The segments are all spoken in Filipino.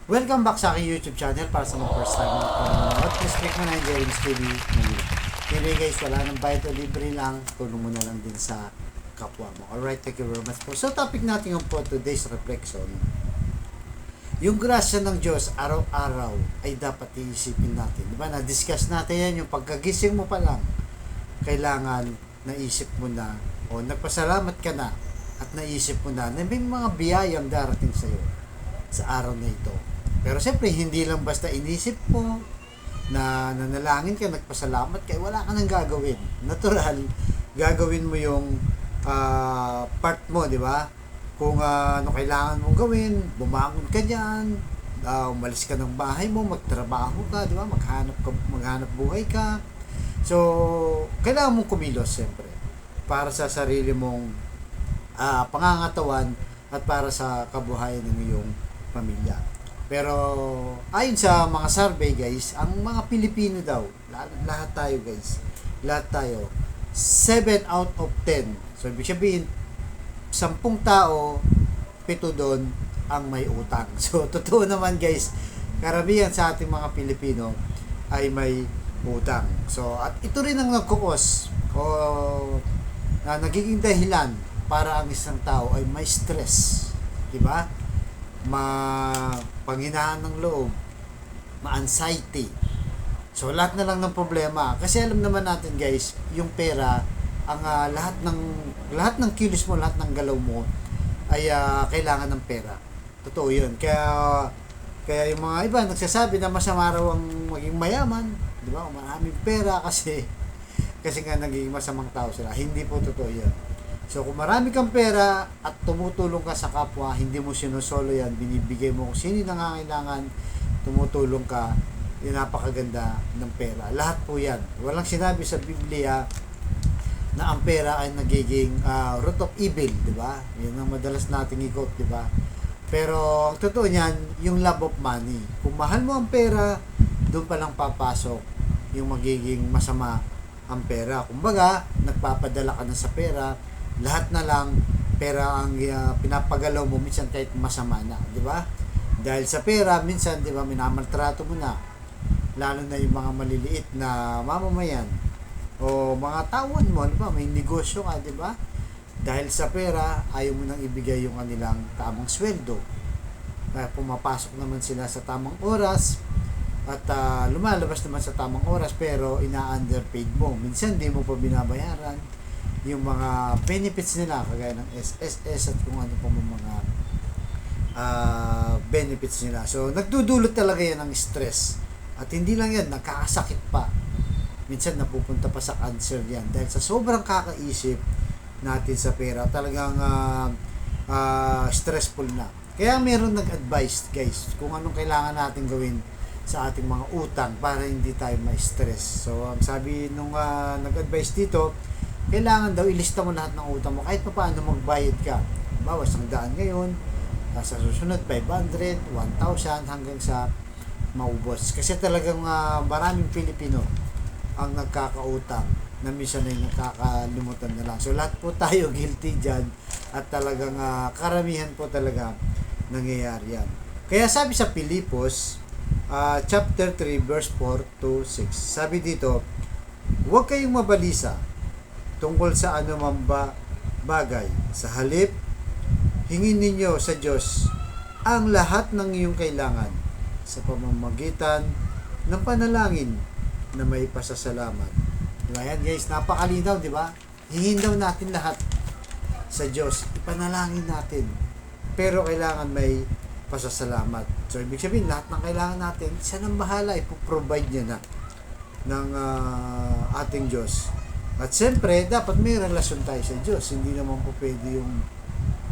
Welcome back sa aking YouTube channel. Para sa mga first time na panonood, please click mo na yung Jeremy's TV. Anyway guys, wala nang bayad o libre lang. Tulong mo na lang din sa kapwa mo. Alright, thank you very much po. So topic natin yung po today's reflection. Yung grasya ng Diyos araw-araw ay dapat iisipin natin. Diba? Na-discuss natin yan, yung pagkagising mo pa lang. Kailangan naisip mo na o nagpasalamat ka na at naisip mo na may mga biyayang darating sa iyo sa araw na ito. Pero siyempre, hindi lang basta inisip mo na nanalangin ka, nagpasalamat ka, wala ka nang gagawin. Natural, gagawin mo yung part mo, di ba? Kung ano kailangan mong gawin, bumangon ka dyan, umalis ka ng bahay mo, magtrabaho ka, di ba? Maghanap buhay ka. So, kailangan mong kumilos, siyempre, para sa sarili mong pangangatawan at para sa kabuhayan ng iyong pamilya. Pero ayon sa mga survey guys, ang mga Pilipino daw, lahat tayo guys, lahat tayo 7 out of 10. So ibig sabihin 10 tao, 7 doon ang may utang. So totoo naman guys, karamihan sa ating mga Pilipino ay may utang. So at ito rin ang nagkukos o nagiging dahilan para ang isang tao ay may stress, di ba? Panghinaan ng loob, ma-anxiety. So lahat na lang ng problema kasi alam naman natin guys, yung pera ang lahat ng kilos mo, lahat ng galaw mo ay kailangan ng pera. Totoo 'yun. Kaya yung mga iba nagsasabi na masama raw ang maging mayaman, di ba? Maraming pera kasi nga naging masamang tao sila. Hindi po totoo 'yun. So kung marami kang pera at tumutulong ka sa kapwa, hindi mo sinusolo yan, binibigay mo kung sino nangangailangan, tumutulong ka, yun napakaganda ng pera. Lahat po yan. Walang sinabi sa Biblia na ang pera ay nagiging root of evil, di ba? Yun ang madalas nating ikot, di ba? Pero ang totoo niyan, yung love of money. Kung mahal mo ang pera, doon pa lang papasok yung magiging masama ang pera. Kumbaga, nagpapadala ka na sa pera, lahat na lang pera ang pinapagalaw mo minsan kahit masama na, di ba? Dahil sa pera minsan, di ba, minamaltrato mo na, lalo na yung mga maliliit na mamamayan o mga tauhan mo, di ba, may negosyo ka, di ba? Dahil sa pera ayaw mo nang ibigay yung kanilang tamang sweldo, kaya pumapasok naman sila sa tamang oras at lumalabas naman sa tamang oras pero ina-underpaid mo, minsan di mo pa binabayaran yung mga benefits nila kagaya ng SSS at kung ano pa mga benefits nila. So nagdudulot talaga yan ng stress at hindi lang yan, nakakasakit pa, minsan napupunta pa sa cancer yan dahil sa sobrang kakaisip natin sa pera. Talagang stressful na. Kaya meron nag-advise guys kung anong kailangan natin gawin sa ating mga utang para hindi tayo ma-stress. So ang sabi nung nag-advise dito, kailangan daw ilista mo lahat ng utang mo kahit pa paano magbayad ka. Bawas ng daan ngayon, sa susunod 500, 1,000 hanggang sa maubos. Kasi talagang maraming Pilipino ang nagkakautang na minsan ay nakakalimutan na lang. So lahat po tayo guilty dyan at talagang karamihan po talaga nangyayari yan. Kaya sabi sa Pilipos chapter 3 verse 4 to 6, sabi dito, huwag kayong mabalisa tungkol sa anumang bagay. Sa halip, hingin ninyo sa Diyos ang lahat ng iyong kailangan sa pamamagitan ng panalangin na may pasasalamat. Diba yan guys? Napakalinaw, di ba? Hingin daw natin lahat sa Diyos. Ipanalangin natin. Pero kailangan may pasasalamat. So, ibig sabihin, lahat ng kailangan natin, siya nang bahala, ipoprovide niya na ng ating Diyos. At siyempre, dapat may relasyon tayo sa Diyos. Hindi naman po pwede yung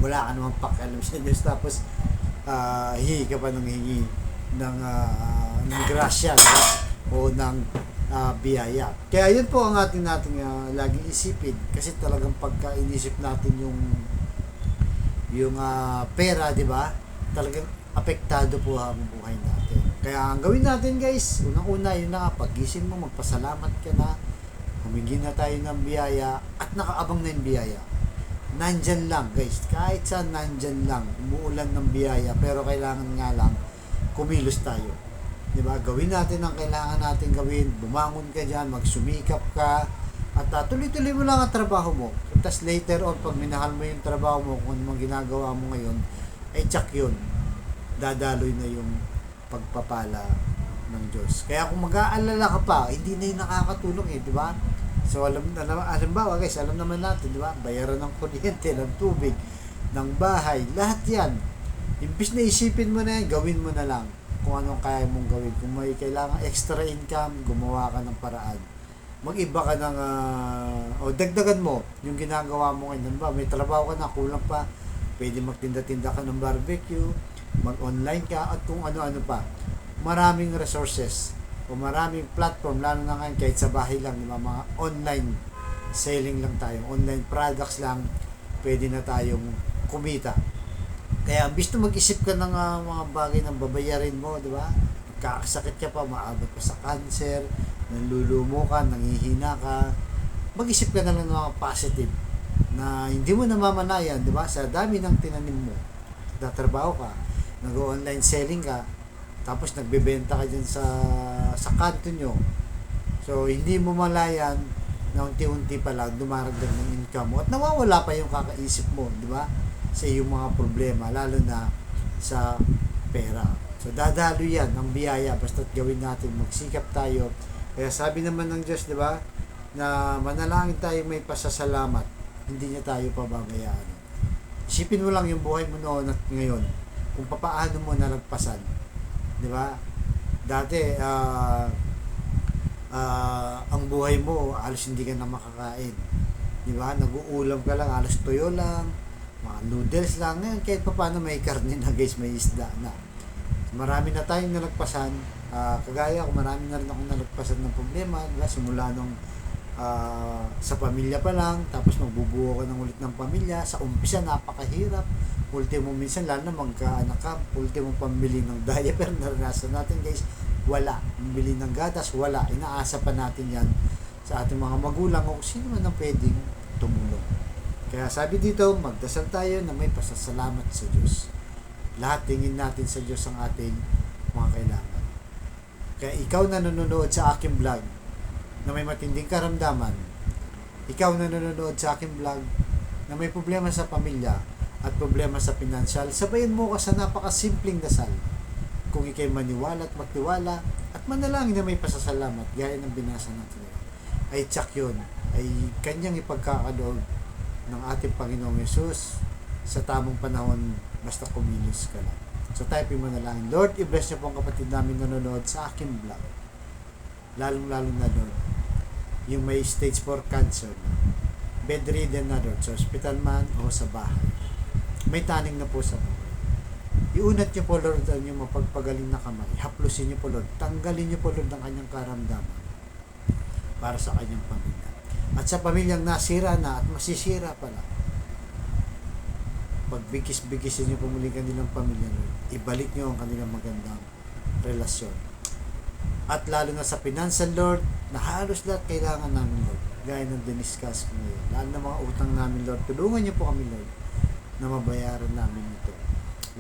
wala ka naman pakialam sa Diyos tapos hihi ka pa ng hingi ng grasya o ng biyaya. Kaya yun po ang nating laging isipin kasi talagang pagka inisip natin yung pera, di ba? Talagang apektado po ang buhay natin. Kaya ang gawin natin guys, unang-una yun na, paggising mo, magpasalamat ka na, humingi na tayo ng biyaya at nakaabang na yung biyaya. Nandyan lang guys, kahit saan nandyan lang, umuulan ng biyaya, pero kailangan nga lang kumilos tayo. Di ba? Gawin natin ang kailangan natin gawin. Bumangon ka dyan, magsumikap ka, at tuloy-tuloy mo lang ang trabaho mo. Tapos later on, pag minahal mo yung trabaho mo, kung ano ginagawa mo ngayon, ay tsak yun. Dadaloy na yung pagpapala ng Diyos. Kaya kung mag-aalala ka pa, hindi na yun nakakatulong di ba? So halimbawa guys, alam naman natin, di ba? Bayaran ng kuryente, ng tubig, ng bahay, lahat yan. Imbis na isipin mo na yan, gawin mo na lang kung anong kaya mong gawin. Kung may kailangan extra income, gumawa ka ng paraan. Mag-iba ka ng, o dagdagan mo yung ginagawa mo ngayon. Ba? May trabaho ka na, kulang pa, pwede magtinda-tinda ka ng barbecue, mag-online ka, at kung ano-ano pa. Maraming resources o maraming platform, lalo na ngayon kahit sa bahay lang, diba? Mga online selling lang tayo, online products lang, pwede na tayong kumita. Kaya ambis na mag-isip ka ng mga bagay na babayarin mo, di ba? Kakasakit ka pa, maabot pa sa cancer, nanlulumo ka, nangihina ka, mag-isip ka na lang ng mga positive na hindi mo namamanayan, di ba? Sa dami ng tinanim mo, natrabaho ka, nag-online selling ka, tapos nagbebenta ka dyan sa kanto nyo. So, hindi mo malayan na unti-unti pa lang dumaragdag ng income mo at nawawala pa yung kakaisip mo, di ba? Sa iyong mga problema, lalo na sa pera. So, dadalo yan ang biyaya basta't gawin natin, magsikap tayo. Kaya sabi naman ng Diyos, di ba, na manalangin tayo may pasasalamat, hindi niya tayo pababayaan. Isipin mo lang yung buhay mo noon at ngayon, kung papaano mo nalagpasan. Di ba? Dati, ang buhay mo, halos hindi ka na makakain. Di ba? Nag-uulam ka lang, halos tuyo lang, mga noodles lang. Ngayon, kahit paano may karne na guys, may isda na. Marami na tayong nalagpasan. Kagaya ko, marami na rin akong nalagpasan ng problema. Diba? Simula nung sa pamilya pa lang, tapos magbubuo ka ng ulit ng pamilya. Sa umpisa, napakahirap. Ultimo minsan, lalo na magkaanak ka, ultimo pambili ng diaper, naranasan natin guys, wala. Pambili ng gatas, wala. Inaasa pa natin yan sa ating mga magulang o sino man ang pwedeng tumulong. Kaya sabi dito, magdasal tayo na may pasasalamat sa Diyos. Lahat tingin natin sa Diyos ang ating mga kailangan. Kaya ikaw na nanonood sa aking vlog na may matinding karamdaman, ikaw na nanonood sa aking vlog na may problema sa pamilya at problema sa pinansyal, sabayin mo ka sa napakasimpleng dasal. Kung ikay maniwala at magtiwala at manalangin na may pasasalamat, gaya ng binasa natin, ay tsak yun, ay kanyang ipagkakaloob ng ating Panginoong Yesus sa tamang panahon, basta kumilos ka lang. So tayo manalangin. Lord, i-bless niyo po ang kapatid namin nanonood sa aking vlog. Lalong-lalo na Lord, yung may stage 4 cancer, bedridden na Lord, sa hospital man o sa bahay. May taning na po sa buhay. Iunat niyo po Lord ang inyong mapagpagaling na kamay. Haplusin niyo po Lord. Tanggalin niyo po Lord ang kanyang karamdaman para sa kanyang pamilya. At sa pamilyang nasira na at masisira pala, pagbigis-bigisin niyo po muli kanilang pamilya Lord. Ibalik niyo ang kanilang magandang relasyon. At lalo na sa financial Lord, na halos lahat kailangan namin Lord. Gaya ng diniscuss ko ngayon. Lalo na mga utang namin Lord. Tulungan niyo po kami Lord na mabayaran namin ito.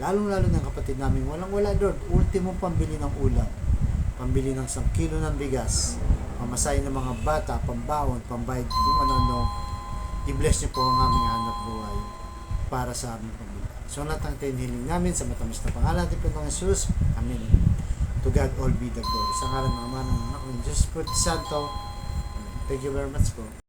Lalong-lalo ng kapatid namin, walang-wala Lord, ultimong pambili ng ulam, pambili ng 1 kilo ng bigas, pamasahe ng mga bata, pambawon, pambayad, kung ano-ano. I-bless niyo po ang aming hanap buhay para sa aming pamilya. So, lahat ng tinihiling namin sa matamis na pangalan natin po ng Jesus. Amen. To God all be the glory. Sa ngalan ng Ama ng Anak ng Diyos po, Santo. Amen. Thank you very much po.